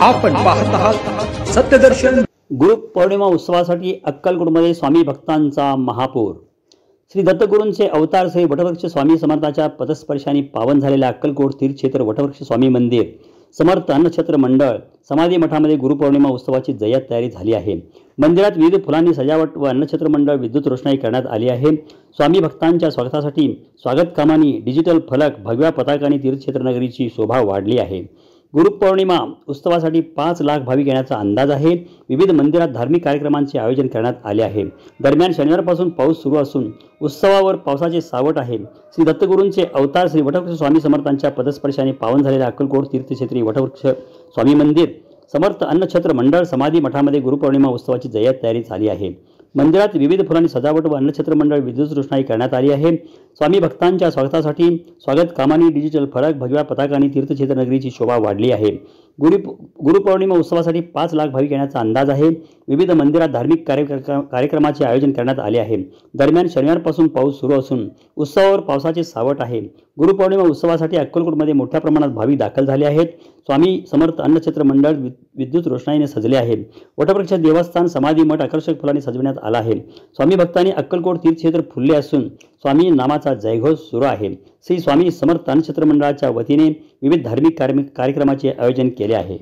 आपण पाहत आहात सत्यदर्शन। गुरुपौर्णिमा उत्सवासाठी अक्कलकोटमध्ये स्वामी भक्तांचा महापूर। श्री दत्तगुरूंचे अवतार श्री वटवृक्ष स्वामी समर्थाच्या पदस्पर्शाने पावन झालेल्या अक्कलकोट तीर्थक्षेत्र वटवृक्ष स्वामी मंदिर समर्थ अन्नछत्र मंडळ समाधी मठामध्ये गुरुपौर्णिमा उत्सवाची जय्यत तयारी झाली आहे। मंदिरात विविध फुलांनी सजावट व अन्नछत्र मंडळ विद्युत रोषणाई करण्यात आली आहे। स्वामी भक्तांच्या स्वागतासाठी स्वागत कामानी डिजिटल फलक भगव्या पताकाने तीर्थक्षेत्र नगरीची शोभा वाढली आहे। गुरुपौर्णिमा उत्सवासाठी 5 लाख भाविक येण्याचा अंदाज आहे। विविध मंदिरात धार्मिक कार्यक्रमांचे आयोजन करण्यात आले आहे। दरम्यान शनिवारपासून पाऊस सुरू असून उत्सवावर पावसाचे सावट आहे। श्री दत्तगुरूंचे अवतार श्री वटवृक्ष स्वामी समर्थांच्या पदस्पर्शाने पावन झालेल्या अक्कलकोट तीर्थक्षेत्री वटवृक्ष स्वामी मंदिर समर्थ अन्नछत्र मंडळ समाधी मठामध्ये गुरुपौर्णिमा उत्सवाची जय्यत तयारी झाली आहे। मंदिरात विविध फुलांनी सजावट व अन्नछत्र मंडळ विद्युत रोषणाई करण्यात आली आहे। स्वामी भक्तांच्या स्वागतासाठी स्वागत कामानी डिजिटल फलक भगव्या पताकाने तीर्थक्षेत्र नगरीची शोभा वाढली आहे। गुरुपौर्णिमा उत्सवासाठी 5 लाख भाविक येण्याचा अंदाज आहे। विविध मंदिरात धार्मिक कार्यक्रमाचे आयोजन करण्यात आले आहे। दरम्यान शनिवारपासून पाऊस सुरू असून उत्सवावर पावसाचे सावट आहे। गुरुपौर्णिमा उत्सवासाठी अक्कलकोटमध्ये मोठ्या प्रमाणात भाविक दाखल झाले आहेत। स्वामी समर्थ अन्नछत्र मंडळ विद्युत रोषणाईने सजले आहे। वटवृक्ष देवस्थान समाधी मठ आकर्षक फुलांनी सजविण्यात आला आहे। स्वामी भक्तांनी अक्कलकोट तीर्थक्षेत्र फुलले असून स्वामी नामाचा जयघोष सुरू आहे। श्री स्वामी समर्थ अन्नछत्र मंडळाच्या वतीने विविध धार्मिक कार्यक्रमाचे आयोजन केले आहे।